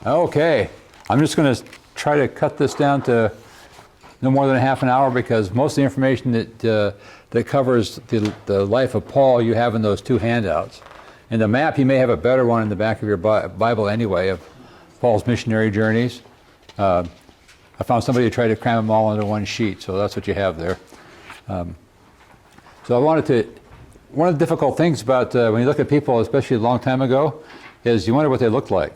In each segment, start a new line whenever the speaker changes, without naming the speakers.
Okay, I'm just going to try to cut this down to no more than half an hour because most of the information that covers the life of Paul you have in those two handouts. In the map, you may have a better one in the back of your Bible anyway of Paul's missionary journeys. I found somebody who tried to cram them all into one sheet, so that's what you have there. So I wanted to, one of the difficult things about when you look at people, especially a long time ago, is you wonder what they looked like.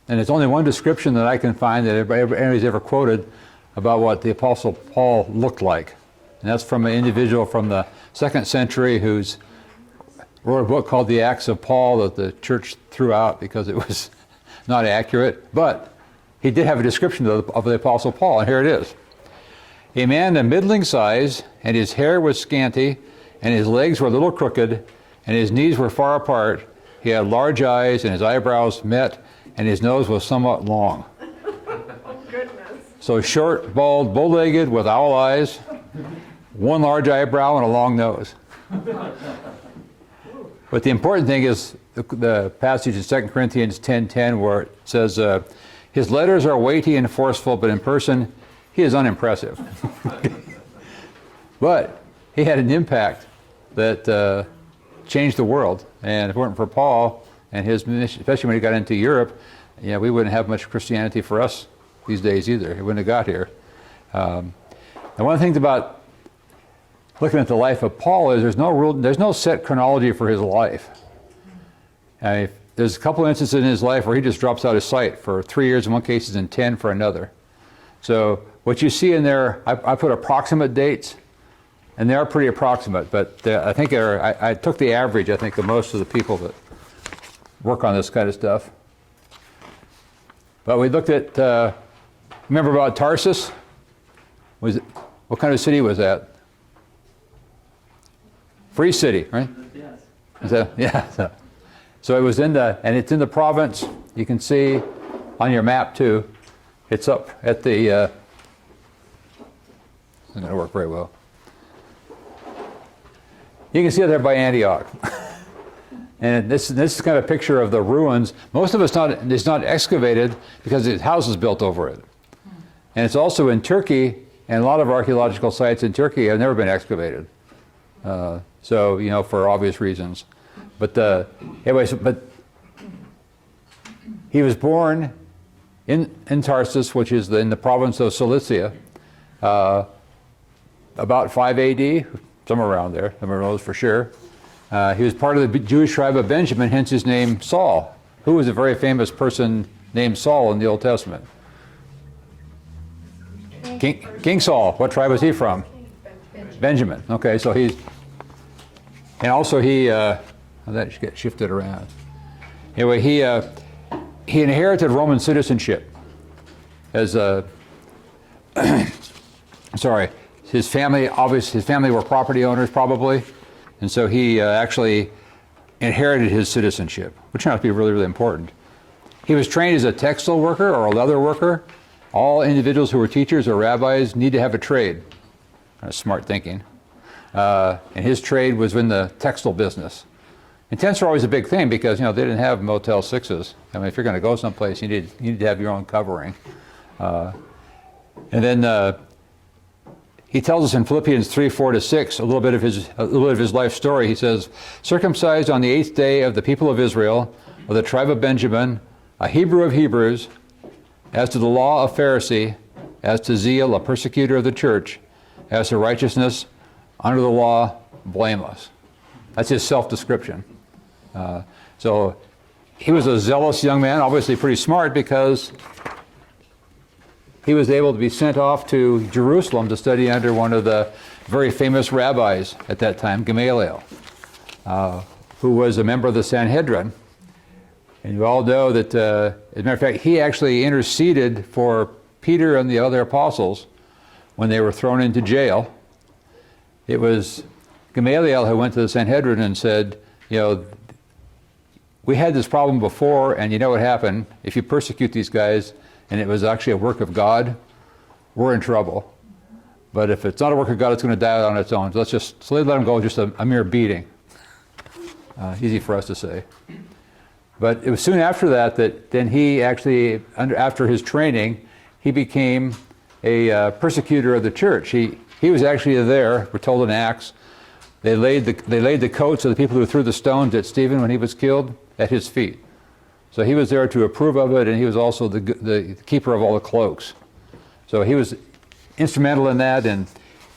And it's only one description that I can find that anybody's ever quoted about what the Apostle Paul looked like. And that's from an individual from the 2nd century who's wrote a book called The Acts of Paul that the church threw out because it was not accurate. But he did have a description of the Apostle Paul, and here it is. A man of middling size, and his hair was scanty, and his legs were a little crooked, and his knees were far apart. He had large eyes, and his eyebrows met, and his nose was somewhat long.
Oh, goodness.
So short, bald, bow-legged, with owl eyes, one large eyebrow, and a long nose. But the important thing is the passage in 2 Corinthians 10:10 where it says, his letters are weighty and forceful, but in person he is unimpressive. But he had an impact that changed the world. And if it weren't for Paul and his mission, especially when he got into Europe, we wouldn't have much Christianity for us these days either. He wouldn't have got here. And one of the things about looking at the life of Paul is there's no set chronology for his life. There's a couple instances in his life where he just drops out of sight for 3 years in one case and 10 for another. So what you see in there, I put approximate dates, and they are pretty approximate, but I think I took the average, I think, of most of the people that work on this kind of stuff. But we looked at, remember about Tarsus? What kind of city was that? Free city, right?
Yes.
Is that, yeah. So it was and it's in the province. You can see on your map too. It's up at the, it's not going to work very well. You can see it there by Antioch. And this is kind of a picture of the ruins. Most of it's not excavated because the house is built over it. And it's also in Turkey, and a lot of archaeological sites in Turkey have never been excavated. So, for obvious reasons. But anyways, but he was born in Tarsus, which is in the province of Cilicia, about 5 AD, somewhere around there, nobody knows for sure. He was part of the Jewish tribe of Benjamin, hence his name Saul, who was a very famous person named Saul in the Old Testament. King Saul, what tribe was he from? Benjamin. Okay, so he's, and also that should get shifted around. Anyway, he inherited Roman citizenship as sorry, his family were property owners probably, and so he actually inherited his citizenship, which turned out to be really, really important. He was trained as a textile worker or a leather worker. All individuals who were teachers or rabbis need to have a trade. Kind of smart thinking. And his trade was in the textile business. And tents were always a big thing because, they didn't have Motel 6s. I mean, if you're going to go someplace, you need to have your own covering. And then he tells us in Philippians 3:4-6 a little bit of his life story. He says, circumcised on the 8th day of the people of Israel, of the tribe of Benjamin, a Hebrew of Hebrews, as to the law, a Pharisee, as to zeal, a persecutor of the church, as to righteousness, under the law, blameless. That's his self-description. So he was a zealous young man, obviously pretty smart because he was able to be sent off to Jerusalem to study under one of the very famous rabbis at that time, Gamaliel, who was a member of the Sanhedrin. And you all know that, as a matter of fact, he actually interceded for Peter and the other apostles when they were thrown into jail. It was Gamaliel who went to the Sanhedrin and said, we had this problem before, and you know what happened? If you persecute these guys, and it was actually a work of God, we're in trouble. But if it's not a work of God, it's going to die on its own. So let's let them go, just a mere beating. Easy for us to say. But it was soon after that then he actually, after his training, he became a persecutor of the church. He was actually there, we're told in Acts. They laid the coats of the people who threw the stones at Stephen when he was killed at his feet. So he was there to approve of it, and he was also the keeper of all the cloaks. So he was instrumental in that, and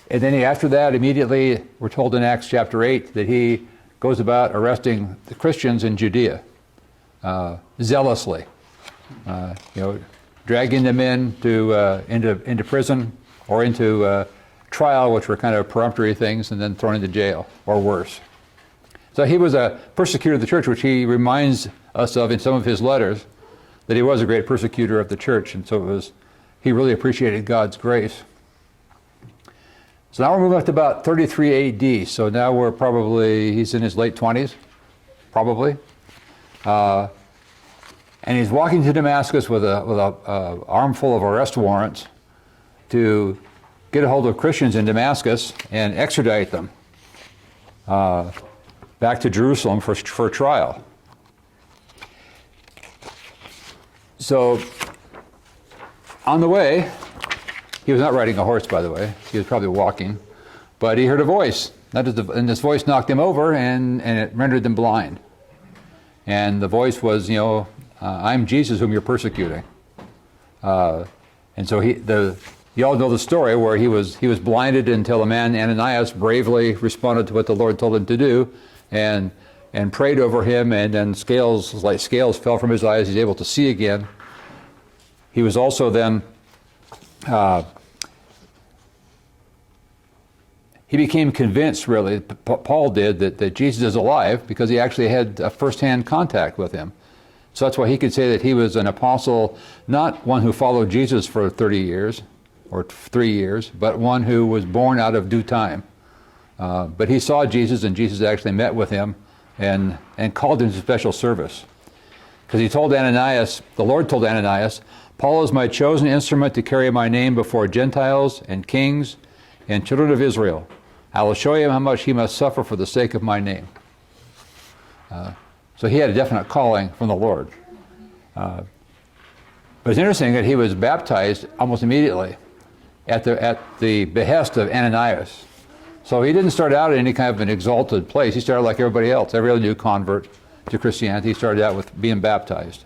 then after that, immediately, we're told in Acts chapter 8 that he goes about arresting the Christians in Judea zealously, dragging them into prison or into trial, which were kind of peremptory things, and then thrown into jail or worse. So he was a persecutor of the church, which he reminds us of in some of his letters, that he was a great persecutor of the church, and so he really appreciated God's grace. So now we're moving up to about 33 AD. So now he's in his late 20s, probably. And he's walking to Damascus with a armful of arrest warrants to get a hold of Christians in Damascus and extradite them back to Jerusalem for trial. So on the way, he was not riding a horse, by the way. He was probably walking. But he heard a voice. And this voice knocked him over, and it rendered them blind. And the voice was, I'm Jesus whom you're persecuting. And so you all know the story where he was blinded until a man, Ananias, bravely responded to what the Lord told him to do and prayed over him, and then scales fell from his eyes. He's able to see again. He was also then he became convinced, really, Paul did, that Jesus is alive because he actually had a first-hand contact with him. So that's why he could say that he was an apostle, not one who followed Jesus for 30 years or 3 years, but one who was born out of due time. But he saw Jesus, and Jesus actually met with him and called him to special service. Because he told Ananias, the Lord told Ananias, Paul is my chosen instrument to carry my name before Gentiles and kings and children of Israel. I will show him how much he must suffer for the sake of my name. So he had a definite calling from the Lord. But it's interesting that he was baptized almost immediately at the behest of Ananias. So he didn't start out in any kind of an exalted place. He started like everybody else. Every other new convert to Christianity, he started out with being baptized.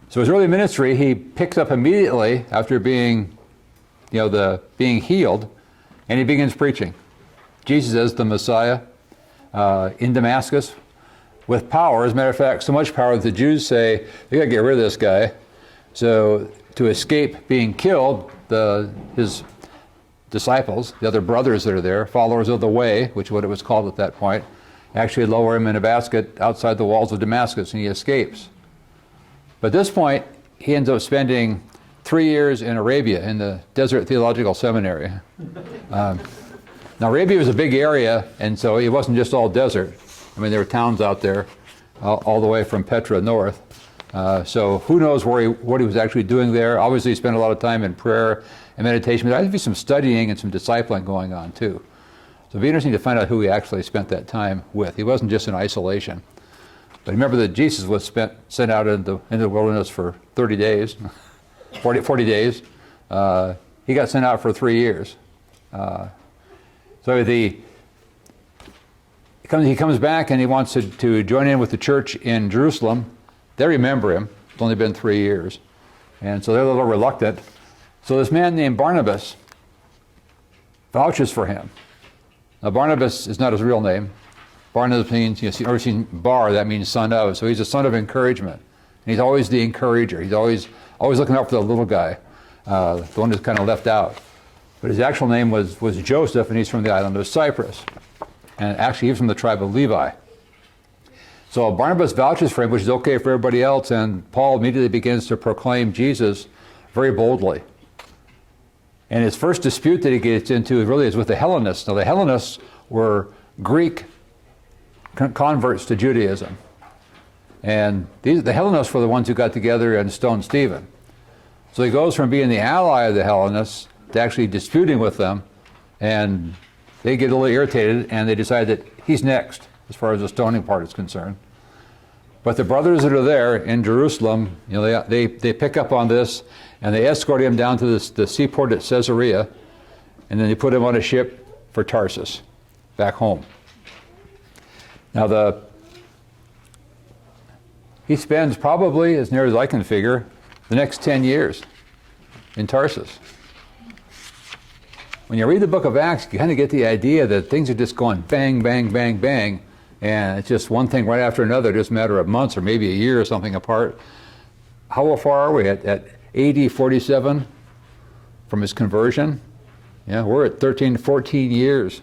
So his early ministry, he picks up immediately after being healed, and he begins preaching Jesus as the Messiah in Damascus with power. As a matter of fact, so much power that the Jews say, they got to get rid of this guy. So to escape being killed, his disciples, the other brothers that are there, followers of the way, which is what it was called at that point, actually lower him in a basket outside the walls of Damascus, and he escapes. But at this point, he ends up spending 3 years in Arabia, in the Desert Theological Seminary. Now, Arabia was a big area, and so it wasn't just all desert. I mean, there were towns out there, all the way from Petra north. So who knows what he was actually doing there. Obviously, he spent a lot of time in prayer and meditation, but there had to be some studying and some discipling going on, too. So it'd be interesting to find out who he actually spent that time with. He wasn't just in isolation. But remember that Jesus was sent out into the wilderness for 30 days, 40 days. He got sent out for 3 years. So he comes back and he wants to join in with the church in Jerusalem. They remember him. It's only been 3 years. And so they're a little reluctant. So this man named Barnabas vouches for him. Now Barnabas is not his real name. Barnabas means, you've ever seen bar, that means son of. So he's a son of encouragement. And he's always the encourager. He's always looking out for the little guy, the one who's kind of left out. But his actual name was Joseph, and he's from the island of Cyprus. And actually, he's from the tribe of Levi. So Barnabas vouches for him, which is okay for everybody else, and Paul immediately begins to proclaim Jesus very boldly. And his first dispute that he gets into really is with the Hellenists. Now, the Hellenists were Greek converts to Judaism. And the Hellenists were the ones who got together and stoned Stephen. So he goes from being the ally of the Hellenists to actually disputing with them, and they get a little irritated and they decide that he's next as far as the stoning part is concerned. But the brothers that are there in Jerusalem, they pick up on this and they escort him down to the seaport at Caesarea, and then they put him on a ship for Tarsus, back home. Now he spends probably, as near as I can figure, the next 10 years in Tarsus. When you read the book of Acts, you kind of get the idea that things are just going bang, bang, bang, bang, and it's just one thing right after another, just a matter of months or maybe a year or something apart. How far are we? At AD 47 from his conversion? Yeah, we're at 13 to 14 years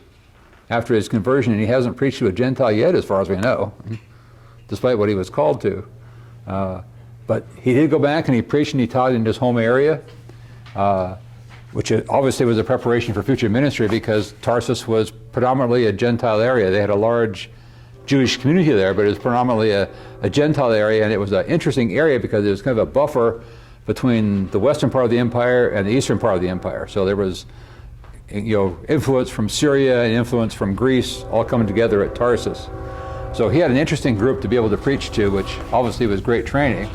after his conversion, and he hasn't preached to a Gentile yet, as far as we know, despite what he was called to. But he did go back and he preached and he taught in his home area, which obviously was a preparation for future ministry because Tarsus was predominantly a Gentile area. They had a large Jewish community there, but it was predominantly a Gentile area, and it was an interesting area because it was kind of a buffer between the western part of the empire and the eastern part of the empire. So there was influence from Syria and influence from Greece all coming together at Tarsus. So he had an interesting group to be able to preach to, which obviously was great training.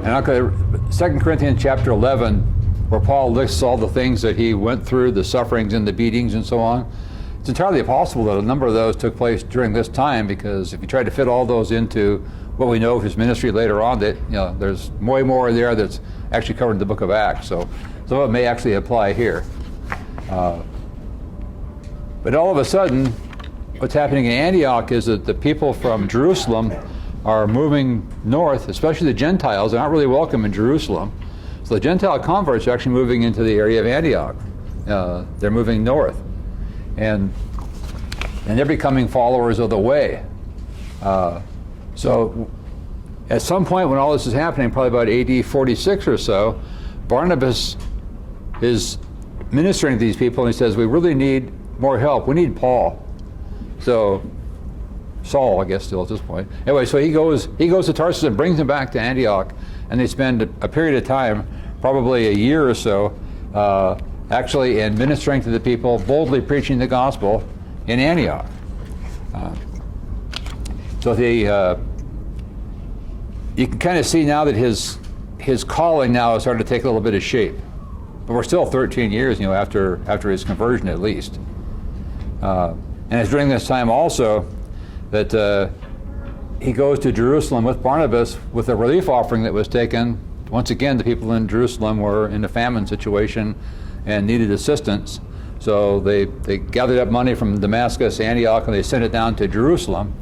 And 2 Corinthians chapter 11, where Paul lists all the things that he went through, the sufferings and the beatings and so on, it's entirely possible that a number of those took place during this time, because if you try to fit all those into what we know of his ministry later on, that there's way more there that's actually covered in the book of Acts. So some of it may actually apply here. But all of a sudden, what's happening in Antioch is that the people from Jerusalem are moving north, especially the Gentiles. They're not really welcome in Jerusalem. So the Gentile converts are actually moving into the area of Antioch. They're moving north. And they're becoming followers of the way. So at some point when all this is happening, probably about AD 46 or so, Barnabas is ministering to these people and he says, we really need more help. We need Paul. So Saul, I guess, still at this point. Anyway, so he goes to Tarsus and brings him back to Antioch, and they spend a period of time, probably a year or so, actually in ministering to the people, boldly preaching the gospel in Antioch. So you can kind of see now that his calling now is starting to take a little bit of shape. But we're still 13 years, after his conversion at least. And it's during this time also that he goes to Jerusalem with Barnabas with a relief offering that was taken. Once again, the people in Jerusalem were in a famine situation and needed assistance. So they gathered up money from Damascus, Antioch, and they sent it down to Jerusalem,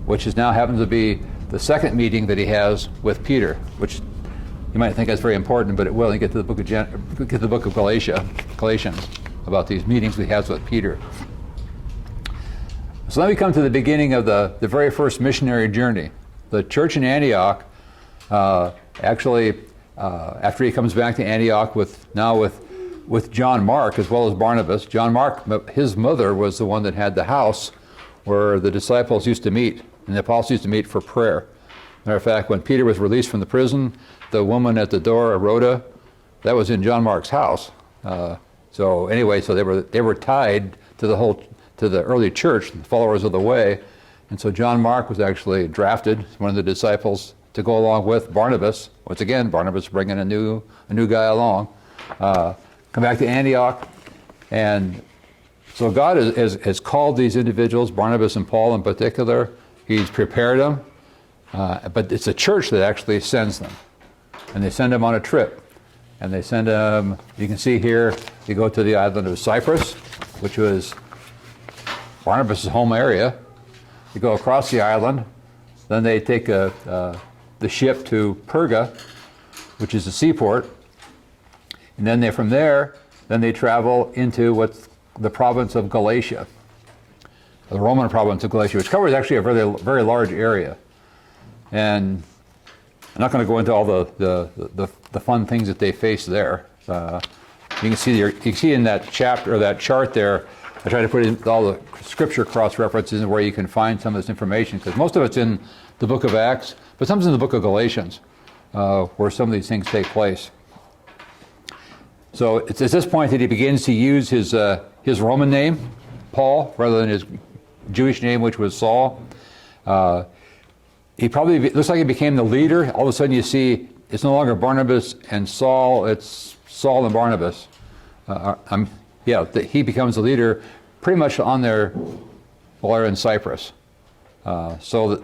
which now happens to be the second meeting that he has with Peter, which you might think that's very important, but it will. You get to the book of Galatians, about these meetings he has with Peter. So let me come to the beginning of the very first missionary journey. The church in Antioch, after he comes back to Antioch with John Mark as well as Barnabas. John Mark, his mother was the one that had the house where the disciples used to meet and the apostles used to meet for prayer. Matter of fact, when Peter was released from the prison, the woman at the door, Rhoda, that was in John Mark's house. So they were tied to the early church, the followers of the way, and so John Mark was actually drafted, one of the disciples, to go along with Barnabas. Once again, Barnabas bringing a new guy along. Come back to Antioch, and so God has called these individuals, Barnabas and Paul in particular. He's prepared them, but it's a church that actually sends them, and they send them on a trip. And they send them, you can see here, they go to the island of Cyprus, which was Barnabas' home area. They go across the island, then they take the ship to Perga, which is a seaport, and then from there they travel into what's the province of Galatia, the Roman province of Galatia, which covers actually a very, very large area. And I'm not going to go into all the fun things that they face there. You can see in that chapter or that chart there, I try to put in all the scripture cross references and where you can find some of this information, because most of it's in the book of Acts, but some's in the book of Galatians, where some of these things take place. So it's at this point that he begins to use his Roman name, Paul, rather than his Jewish name, which was Saul. He probably looks like he became the leader. All of a sudden you see it's no longer Barnabas and Saul, it's Saul and Barnabas. He becomes the leader pretty much on their, while they're in Cyprus. So that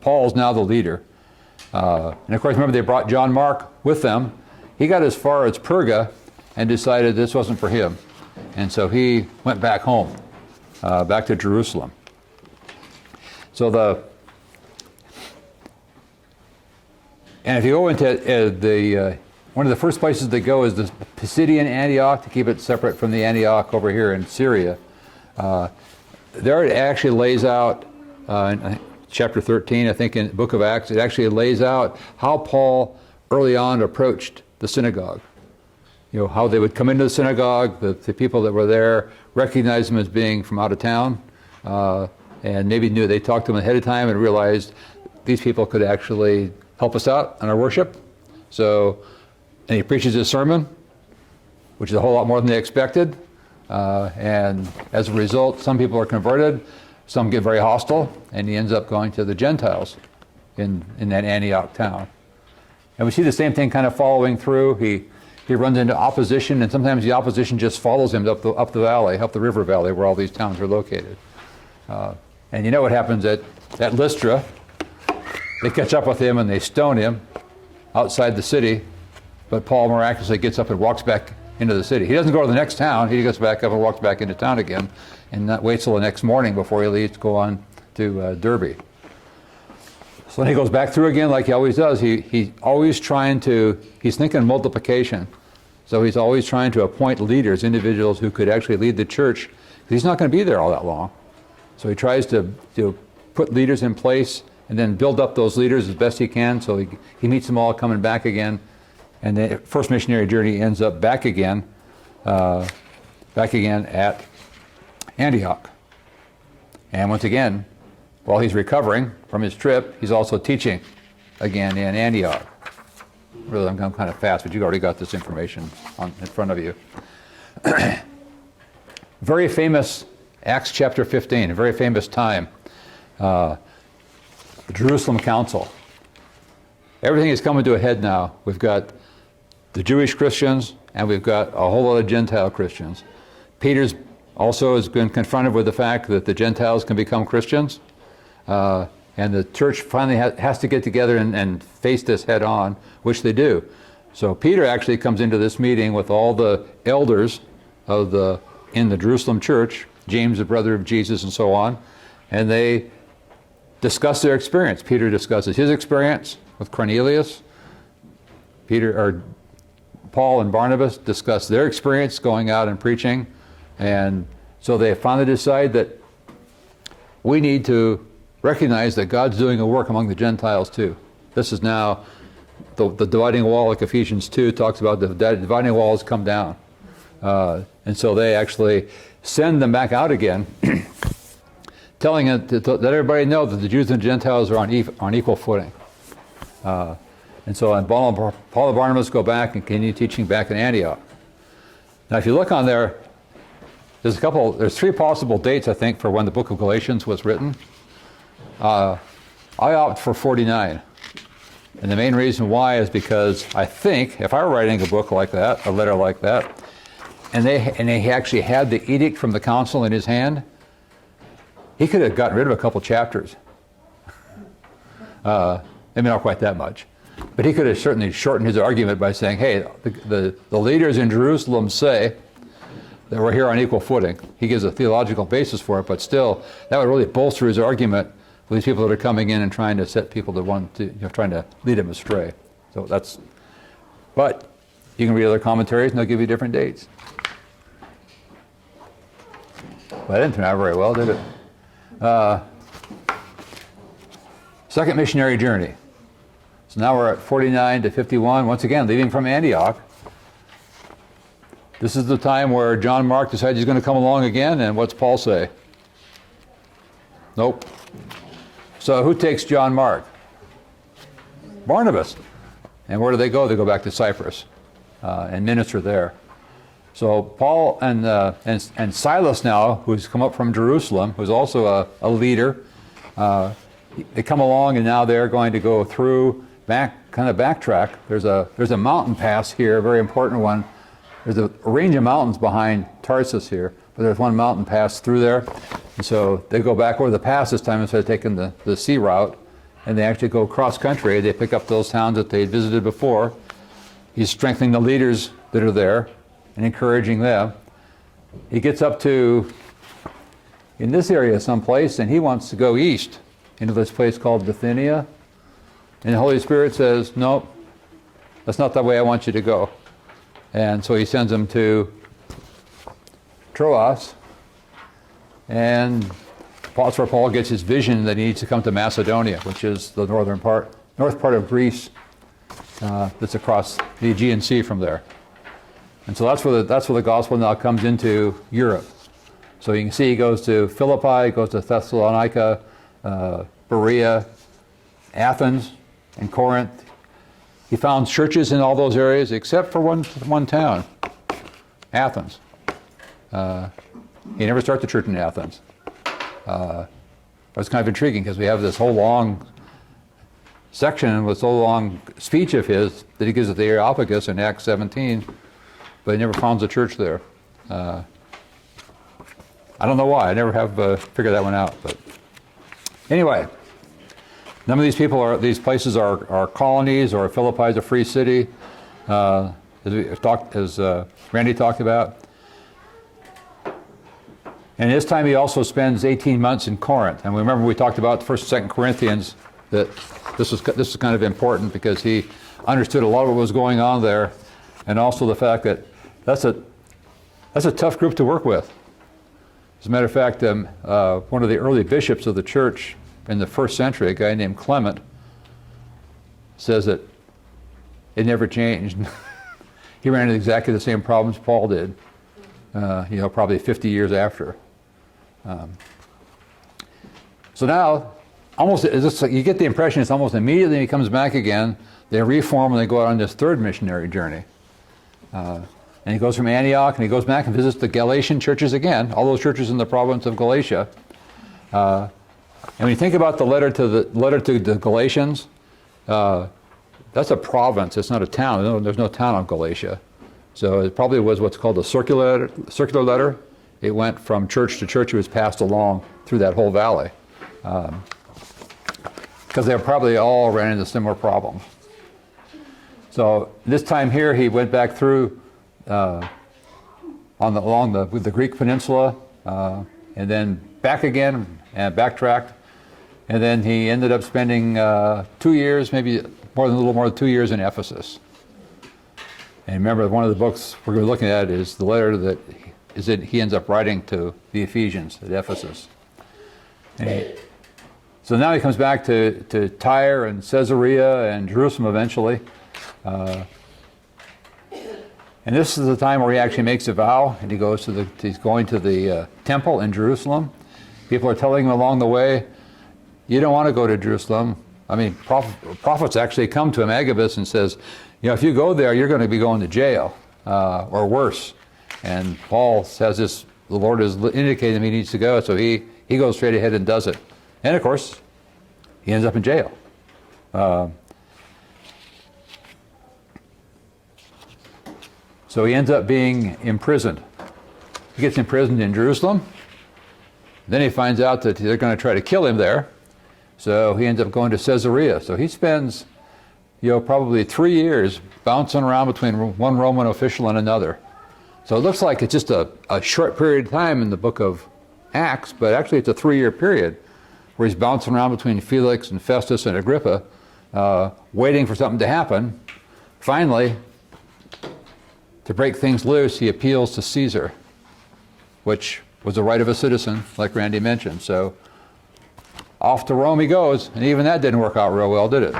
Paul's now the leader. And of course, remember they brought John Mark with them. He got as far as Perga and decided this wasn't for him. And so he went back home, back to Jerusalem. So and if you go into one of the first places they go is the Pisidian Antioch, to keep it separate from the Antioch over here in Syria. There it actually lays out, in chapter 13, I think in the book of Acts, it actually lays out how Paul early on approached the synagogue. You know, how they would come into the synagogue, the people that were there recognized them as being from out of town, and maybe knew they talked to them ahead of time and realized these people could actually help us out in our worship. So, and he preaches his sermon, which is a whole lot more than they expected. And as a result, some people are converted, some get very hostile, and he ends up going to the Gentiles in that Antioch town. And we see the same thing kind of following through. He runs into opposition, and sometimes the opposition just follows him up the valley, up the river valley where all these towns are located. And you know what happens at Lystra? They catch up with him and they stone him outside the city, but Paul miraculously gets up and walks back into the city. He doesn't go to the next town, he goes back up and walks back into town again, and not waits till the next morning before he leaves to go on to Derbe. So then he goes back through again like he always does. He's always he's thinking multiplication. So he's always trying to appoint leaders, individuals who could actually lead the church. He's not going to be there all that long. So he tries to put leaders in place and then build up those leaders as best he can. So he meets them all coming back again. And the first missionary journey ends up back again at Antioch. And once again, while he's recovering from his trip, he's also teaching again in Antioch. Really, I'm going kind of fast, but you've already got this information in front of you. Very famous, Acts chapter 15, a very famous time. The Jerusalem Council. Everything is coming to a head now. We've got the Jewish Christians, and we've got a whole lot of Gentile Christians. Peter's also has been confronted with the fact that the Gentiles can become Christians. And the church finally has to get together and face this head on, which they do. So Peter actually comes into this meeting with all the elders in the Jerusalem church, James, the brother of Jesus, and so on, and they discuss their experience. Peter discusses his experience with Cornelius. Paul and Barnabas discuss their experience going out and preaching, and so they finally decide that we need to recognize that God's doing a work among the Gentiles too. This is now the dividing wall, like Ephesians 2 talks about. The dividing wall has come down. And so they actually send them back out again, telling it to let everybody know that the Jews and the Gentiles are on equal footing. And so Paul and Barnabas go back and continue teaching back in Antioch. Now if you look on there, there's three possible dates, I think, for when the book of Galatians was written. I opt for 49. And the main reason why is because I think if I were writing a book like that, a letter like that, and they actually had the edict from the council in his hand, he could have gotten rid of a couple chapters. Maybe not quite that much. But he could have certainly shortened his argument by saying, hey, the leaders in Jerusalem say that we're here on equal footing. He gives a theological basis for it, but still, that would really bolster his argument with these people that are coming in and trying to set people trying to lead them astray. So but you can read other commentaries and they'll give you different dates. But that didn't turn out very well, did it? Second missionary journey. So now we're at 49 to 51, once again, leaving from Antioch. This is the time where John Mark decides he's going to come along again, and what's Paul say? Nope. So who takes John Mark? Barnabas. And where do they go? They go back to Cyprus and minister there. So Paul and Silas now, who's come up from Jerusalem, who's also a leader, they come along, and now they're going to go through, backtrack. There's a mountain pass here, a very important one. There's a range of mountains behind Tarsus here, but there's one mountain pass through there. And so they go back over the pass this time instead of taking the sea route, and they actually go cross country. They pick up those towns that they had visited before. He's strengthening the leaders that are there and encouraging them. He gets up to, in this area someplace, and he wants to go east into this place called Bithynia. And the Holy Spirit says, nope, that's not the way I want you to go. And so he sends him to Troas, and that's where Paul gets his vision that he needs to come to Macedonia, which is the north part of Greece that's across the Aegean Sea from there. And so that's where the gospel now comes into Europe. So you can see he goes to Philippi, goes to Thessalonica, Berea, Athens, and Corinth. He found churches in all those areas except for one town, Athens. He never started the church in Athens. It's kind of intriguing because we have this whole long section with so long speech of his that he gives at the Areopagus in Acts 17, but he never founds a church there. I don't know why. I never have figured that one out. But anyway, none of these places are colonies, or Philippi is a free city, as Randy talked about. And this time he also spends 18 months in Corinth. And remember we talked about 1st and 2nd Corinthians, that this was kind of important because he understood a lot of what was going on there, and also the fact that that's a tough group to work with. As a matter of fact, one of the early bishops of the church in the 1st century, a guy named Clement, says that it never changed. He ran into exactly the same problems Paul did, probably 50 years after. So now, you get the impression it's almost immediately he comes back again, they reform and they go out on this 3rd missionary journey. And he goes from Antioch and he goes back and visits the Galatian churches again, all those churches in the province of Galatia. And when you think about the letter to the Galatians, that's a province, it's not a town. There's no town of Galatia. So it probably was what's called a circular letter. It went from church to church. It was passed along through that whole valley. Because they probably all ran into similar problems. So this time here, he went back through along the Greek peninsula, and then back again and backtracked. And then he ended up spending 2 years, maybe a little more than 2 years in Ephesus. And remember, one of the books we're going to be looking at is the letter that he ends up writing to the Ephesians at Ephesus. So now he comes back to Tyre and Caesarea and Jerusalem eventually. And this is the time where he actually makes a vow, and he's going to the temple in Jerusalem. People are telling him along the way, you don't want to go to Jerusalem. I mean, prophets actually come to him, Agabus, and says, if you go there, you're going to be going to jail, or worse. And Paul says this, the Lord has indicated him he needs to go, so he goes straight ahead and does it. And of course, he ends up in jail. So he ends up being imprisoned. He gets imprisoned in Jerusalem. Then he finds out that they're going to try to kill him there. So he ends up going to Caesarea. So he spends, probably 3 years bouncing around between one Roman official and another. So it looks like it's just a short period of time in the book of Acts, but actually it's a 3-year period where he's bouncing around between Felix and Festus and Agrippa, waiting for something to happen. Finally, to break things loose, he appeals to Caesar, which was the right of a citizen, like Randy mentioned. So off to Rome he goes, and even that didn't work out real well, did it?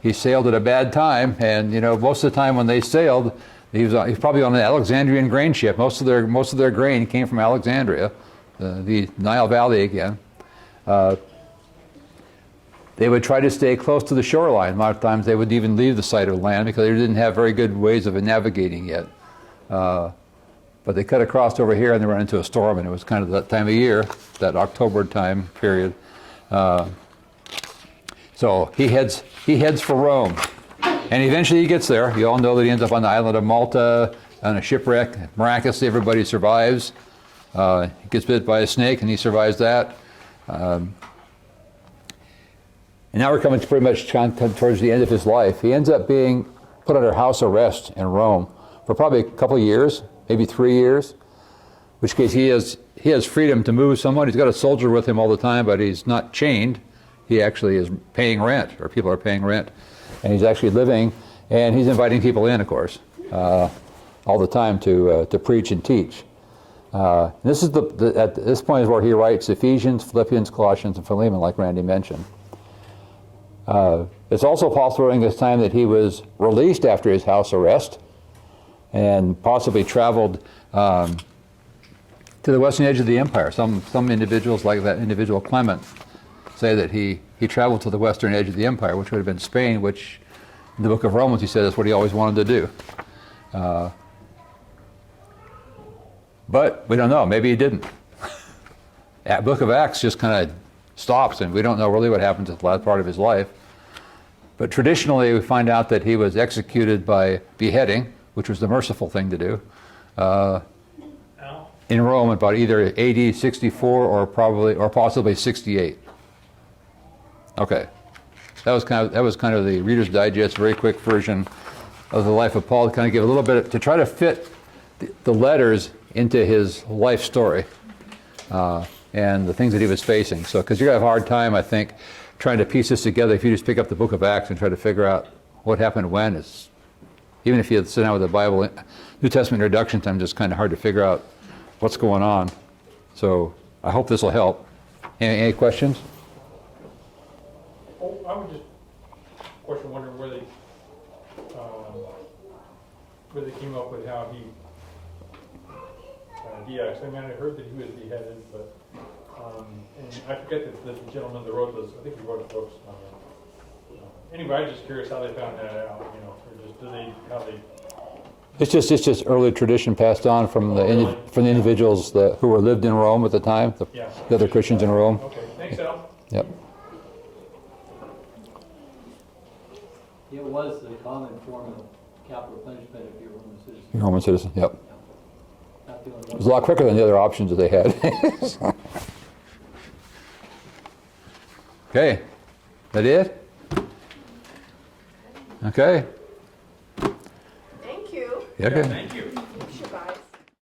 He sailed at a bad time, and most of the time when they sailed, he was probably on an Alexandrian grain ship. Most of their grain came from Alexandria, the Nile Valley again. They would try to stay close to the shoreline. A lot of times they would even leave the site of land because they didn't have very good ways of navigating yet. But they cut across over here and they ran into a storm, and it was kind of that time of year, that October time period. So he heads for Rome, and eventually he gets there. You all know that he ends up on the island of Malta on a shipwreck. Miraculously, everybody survives. He gets bit by a snake, and he survives that. And now we're coming to pretty much towards the end of his life. He ends up being put under house arrest in Rome for probably a couple of years, maybe 3 years. In which case he has freedom to move somewhat. He's got a soldier with him all the time, but he's not chained. He actually is paying rent, or people are paying rent, and he's actually living, and he's inviting people in, of course, all the time to preach and teach. This is at this point is where he writes Ephesians, Philippians, Colossians, and Philemon, like Randy mentioned. It's also possible during this time that he was released after his house arrest, and possibly traveled to the western edge of the empire. Some individuals, like that individual Clement, say that he traveled to the western edge of the empire, which would have been Spain, which in the book of Romans he said that's what he always wanted to do. But we don't know. Maybe he didn't. That book of Acts just kind of stops, and we don't know really what happened to the last part of his life. But traditionally we find out that he was executed by beheading, which was the merciful thing to do, in Rome about either AD 64 or possibly 68. Okay, that was kind of the Reader's Digest, very quick version of the life of Paul, to kind of give a little bit to try to fit the letters into his life story and the things that he was facing. So, because you're gonna have a hard time, I think, trying to piece this together if you just pick up the Book of Acts and try to figure out what happened when. Even if you sit down with the Bible, New Testament introduction time, just kind of hard to figure out what's going on. So I hope this will help. Any questions?
Oh, I would just wonder where they came up with how he de-axed. I mean, I heard that he was beheaded, but and I forget that the gentleman that wrote those. I think he wrote books on it. Anyway, I'm just curious how they found that out. Or just
It's just early tradition passed on from the individuals who were lived in Rome at the time, the other Christians in Rome.
Okay, thanks, Al.
Yep.
It was the common form of capital punishment if you're a Roman citizen.
You're a Roman citizen. Yep.
Not the only
It
one.
was a lot quicker than the other options that they had. Okay, that it? Okay.
Thank you.
Yeah, okay.
Thank you.